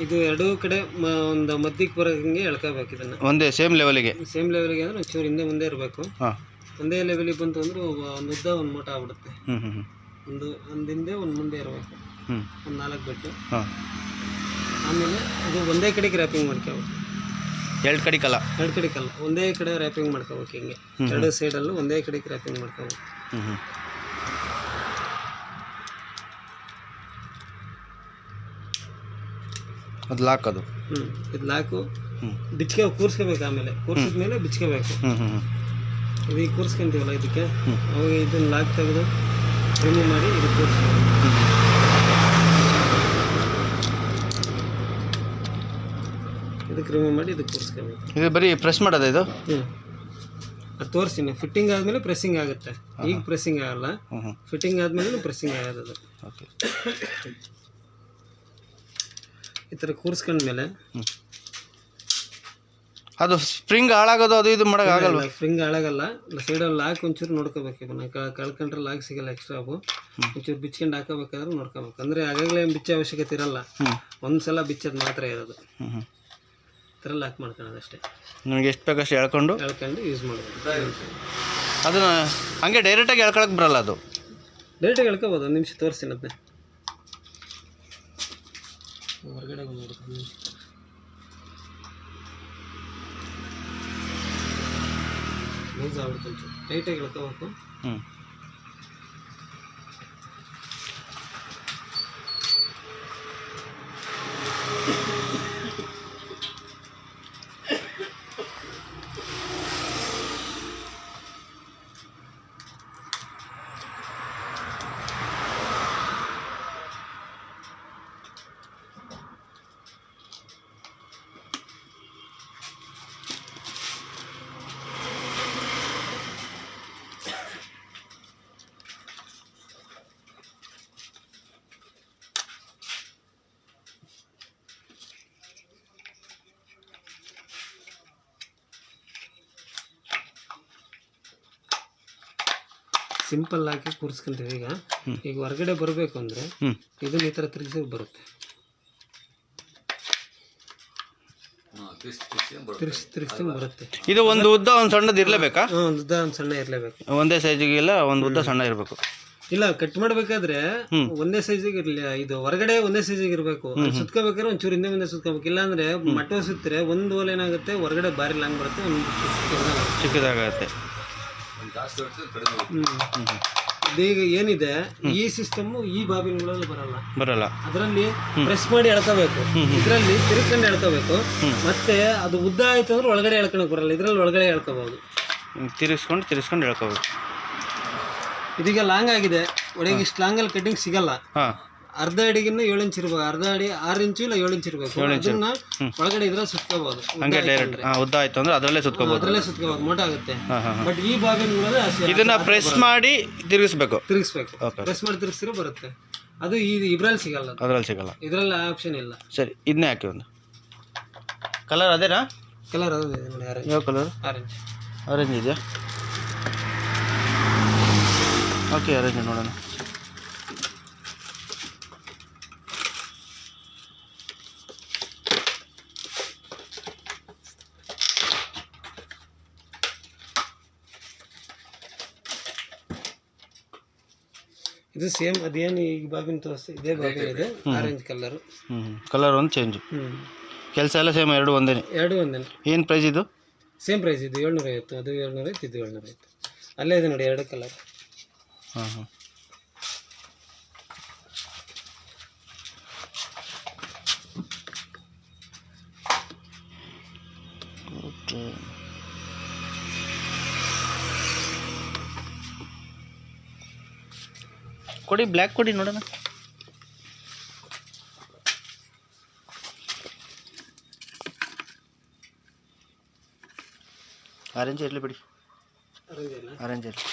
ಇದು ಎರಡೂ ಕಡೆ ಒಂದು ಮಧ್ಯಕ್ಕೆ ಬರೋಂಗೆ ಎಳ್ಕೋಬೇಕು ಇದನ್ನು. ಒಂದೇ ಸೇಮ್ ಲೆವೆಲಿಗೆ ಅಂದರೆ ಒಂಚೂರು ಹಿಂದೆ ಮುಂದೆ ಇರಬೇಕು. ಒಂದೇ ಲೆವೆಲಿಗೆ ಬಂತು ಅಂದ್ರೆ ಒಂದು ಉದ್ದ ಒಂದು ಮೂಟ ಆಗ್ಬಿಡುತ್ತೆ. ಒಂದು ಹಿಂದೆ ಒಂದು ಮುಂದೆ ಇರಬೇಕು, ಒಂದು 4 ಬೆಟ್ಟು. ಆಮೇಲೆ ಅದು ಒಂದೇ ಕಡೆಗೆ ರ್ಯಾಪಿಂಗ್ ಮಾಡ್ಕೋಬೇಕು. ಎರಡು ಕಡೆಗಲ್ಲ ಒಂದೇ ಕಡೆ ರ್ಯಾಪಿಂಗ್ ಮಾಡ್ಕೋಬೇಕು. ಹಿಂಗೆ ಎರಡು ಸೈಡಲ್ಲೂ ಒಂದೇ ಕಡೆಗೆ ರ್ಯಾಪಿಂಗ್ ಮಾಡ್ಕೋಬೇಕು. ಅದು ಲಾಕ್, ಅದು ಇದು ಲಾಕು ಕೂರಿಸ್ಕೋಬೇಕು. ಆಮೇಲೆ ಕೂರಿಸಿದ್ಮೇಲೆ ಬಿಚ್ಕೋಬೇಕು. ಇದು ಈಗ ಕೂರಿಸ್ಕೊಂತೀವಲ್ಲ ಇದಕ್ಕೆ, ಅವಾಗ ಇದನ್ನು ಲಾಕ್ ತೆಗೆದು ರಿಮೂವ್ ಮಾಡಿ ಇದಕ್ಕೆ ಕೂರಿಸ್ಬೇಕು. ಇದಕ್ಕೆ ರಿಮೂವ್ ಮಾಡಿ ಇದಕ್ಕೆ ಕೂರಿಸ್ಕೋಬೇಕು. ಇದು ಬರೀ ಪ್ರೆಸ್ ಮಾಡೋದು ಇದು? ಅದು ತೋರಿಸ್ತೀನಿ. ಫಿಟ್ಟಿಂಗ್ ಆದಮೇಲೆ ಪ್ರೆಸ್ಸಿಂಗ್ ಆಗುತ್ತೆ. ಈಗ ಪ್ರೆಸ್ಸಿಂಗ್ ಆಗಲ್ಲ, ಫಿಟ್ಟಿಂಗ್ ಆದಮೇಲೆ ಪ್ರೆಸ್ಸಿಂಗ್ ಆಗೋದು. ಓಕೆ. ಈ ಥರ ಕೂರಿಸ್ಕೊಂಡ್ಮೇಲೆ ಅದು ಸ್ಪ್ರಿಂಗ್ ಹಾಳಾಗೋದು ಅದು ಇದು ಮಾಡೋಕ್ಕಾಗಲ್ಲ? ಸ್ಪ್ರಿಂಗ್ ಹಾಳಾಗಲ್ಲ. ಸೈಡಲ್ಲಿ ಲಾಕ್ ಒಂಚೂರು ನೋಡ್ಕೋಬೇಕು. ಇದನ್ನು ಕಳ್ಕೊಂಡ್ರೆ ಲಾಕ್ ಸಿಗಲ್ಲ. ಎಕ್ಸ್ಟ್ರಾ ಅವು ಒಂಚೂರು ಬಿಚ್ಕೊಂಡು ಹಾಕೋಬೇಕಾದ್ರೆ ನೋಡ್ಕೋಬೇಕು. ಅಂದರೆ ಆಗಾಗಲೇ ಬಿಚ್ಚೋ ಅವಶ್ಯಕತೆ ಇರಲ್ಲ, ಒಂದು ಸಲ ಬಿಚ್ಚೋದು ಮಾತ್ರ ಇರೋದು. ಈ ಥರ ಲಾಕ್ ಮಾಡ್ಕೊಳ್ಳೋದು ಅಷ್ಟೇ. ನನಗೆ ಎಷ್ಟು ಬೇಕಷ್ಟು ಎಳ್ಕೊಂಡು ಯೂಸ್ ಮಾಡ್ಬೋದು. ಅದನ್ನು ಹಂಗೆ ಡೈರೆಕ್ಟಾಗಿ ಎಳ್ಕೊಳಕ್ಕೆ ಬರಲ್ಲ? ಅದು ಡೈರೆಕ್ಟಾಗಿ ಎಳ್ಕೊಬೋದು. ಒಂದು ನಿಮಿಷ ತೋರಿಸ್ತೀನಿ ಅದನ್ನೇ. ಹೊರಗಡೆ ಬಂದ್ಬಿಡ್ತೀನಿ. ಲೂಸ್ ಆಗ್ಬಿಡ್ತು, ಟೈಟಾಗಿ ಎಳ್ಕೋಬೇಕು. ಸಿಂಪಲ್ ಆಗಿ ಕೂರಿಸ್ಕೊಂತೀವಿ. ಈಗ ಹೊರಗಡೆ ಬರಬೇಕು ಅಂದರೆ ಇದನ್ನ ಈ ಥರ ತಿರುಗಿಸಿ ಬರುತ್ತೆ. ತಿರುಗಿಸಿ ಬರುತ್ತೆ. ಇದು ಒಂದು ಉದ್ದ ಒಂದು ಸಣ್ಣದು ಇರಲೇಬೇಕಾ? ಒಂದು ಉದ್ದ ಒಂದು ಸಣ್ಣ ಇರಲೇಬೇಕು. ಒಂದೇ ಸೈಜಿಗೆಲ್ಲ ಒಂದು ಉದ್ದ ಸಣ್ಣ ಇರಬೇಕು? ಇಲ್ಲ, ಕಟ್ ಮಾಡಬೇಕಾದ್ರೆ ಒಂದೇ ಸೈಜಿಗೆ ಇರಲಿ. ಇದು ಹೊರಗಡೆ ಒಂದೇ ಸೈಜಿಗೆ ಇರಬೇಕು. ಸುತ್ಕೋಬೇಕಾದ್ರೆ ಒಂಚೂರು ಹಿಂದೆ ಮುಂದೆ ಸುತ್ಕೋಬೇಕು. ಇಲ್ಲಾಂದ್ರೆ ಮಟ್ಟ ಸುತ್ತರೆ ಒಂದು ಹೋಲ್ ಏನಾಗುತ್ತೆ, ಹೊರಗಡೆ ಬಾರಿ ಲಾಂಗ್ ಬರುತ್ತೆ, ಒಂದು ಚಿಕ್ಕದಾಗುತ್ತೆ. ಈಗ ಏನಿದೆ ಈ ಸಿಸ್ಟಮ್ ಈ ಬಾಬಿನ್ಗಳಲ್ಲಿ ಬರಲ್ಲ. ಅದರಲ್ಲಿ ಪ್ರೆಸ್ ಮಾಡಿ ಎಳ್ಕೋಬೇಕು, ಇದರಲ್ಲಿ ತಿರ್ಕೊಂಡು ಎಳ್ಕೋಬೇಕು. ಮತ್ತೆ ಅದು ಉದ್ದ ಆಯ್ತು ಅಂದ್ರೆ ಒಳಗಡೆ ಎಳ್ಕೊಳಕ್ ಬರಲ್ಲ. ಇದರಲ್ಲಿ ಒಳಗಡೆ ಎಳ್ಕೋಬಹುದು. ತಿರ್ಸ್ಕೊಂಡು ಎಳ್ಕೋಬೇಕು. ಇದೀಗ ಲಾಂಗ್ ಆಗಿದೆ, ಒಳಗೆ ಇಷ್ಟು ಲಾಂಗಲ್ಲಿ ಕಟಿಂಗ್ ಸಿಗಲ್ಲ. ಅರ್ಧ ಅಡಿಗಿನ್ನ 7 ಇಂಚ್ ಇರಬೇಕು. ಅರ್ಧ ಅಡಿ 6 ಇಂಚು ಇಲ್ಲ 7 ಇಂಚ್ ಇರಬೇಕು. ಅದನ್ನ ಒಳಗಡೆ ಇದ್ರಲ್ಲಿ ಸುತ್ಕೋಬಹುದು. ಹಂಗೆ ಡೈರೆಕ್ಟ್ ಉದ್ದ ಆಯ್ತು ಅಂದ್ರೆ ಅದರಲ್ಲೇ ಸುತ್ಕೋಬಹುದು, ಮೋಟ ಆಗುತ್ತೆ. ಬಟ್ ಈ ಬಾಬಿನ್ಗಳಲ್ಲಿ ಇದನ್ನ ಪ್ರೆಸ್ ಮಾಡಿ ತಿರುಗಿಸ್ಬೇಕು. ಪ್ರೆಸ್ ಮಾಡಿ ತಿರುಗಿಸಿದ್ರೆ ಬರುತ್ತೆ. ಅದು ಇದ್ರಲ್ಲಿ ಸಿಗಲ್ಲ. ಇದರಲ್ಲಿ ಆಪ್ಷನ್ ಇಲ್ಲ. ಸರಿ, ಇದನ್ನೇ ಹಾಕಿ. ಒಂದು ಕಲರ್ ಅದೇನಾ? ಕಲರ್ ಅದೇ ನೋಡಿ. ಯಾವ ಕಲರ್? ಆರೆಂಜ್ ಇದೆಯಾ? ಓಕೆ, ಆರೆಂಜ್ ನೋಡೋಣ. ಇದು ಸೇಮ್ ಅದೇನು ಈಗ ಬಾಬಿನ್ ತೋರಿಸ್ತು, ಇದೇ ಬಾಬಿನ್ ಇದೆ. ಆರೆಂಜ್ ಕಲರ್ ಒಂದು ಚೇಂಜ್. ಕೆಲಸ ಎಲ್ಲ ಸೇಮ್, ಎರಡು ಒಂದೇ. ಏನು ಪ್ರೈಸ್ ಇದು? Same price. ಇದು 750. ಅದು 750, ಇದು 750. ಅಲ್ಲೇ ಇದೆ ನೋಡಿ, 2 ಕಲರ್. ಕೊಡಿ, ಬ್ಲ್ಯಾಕ್ ಕೊಡಿ ನೋಡೋಣ. ಆರೆಂಜ್ ಇರಲಿ ಬಿಡಿ, ಆರೆಂಜ್ ಇರಲಿ.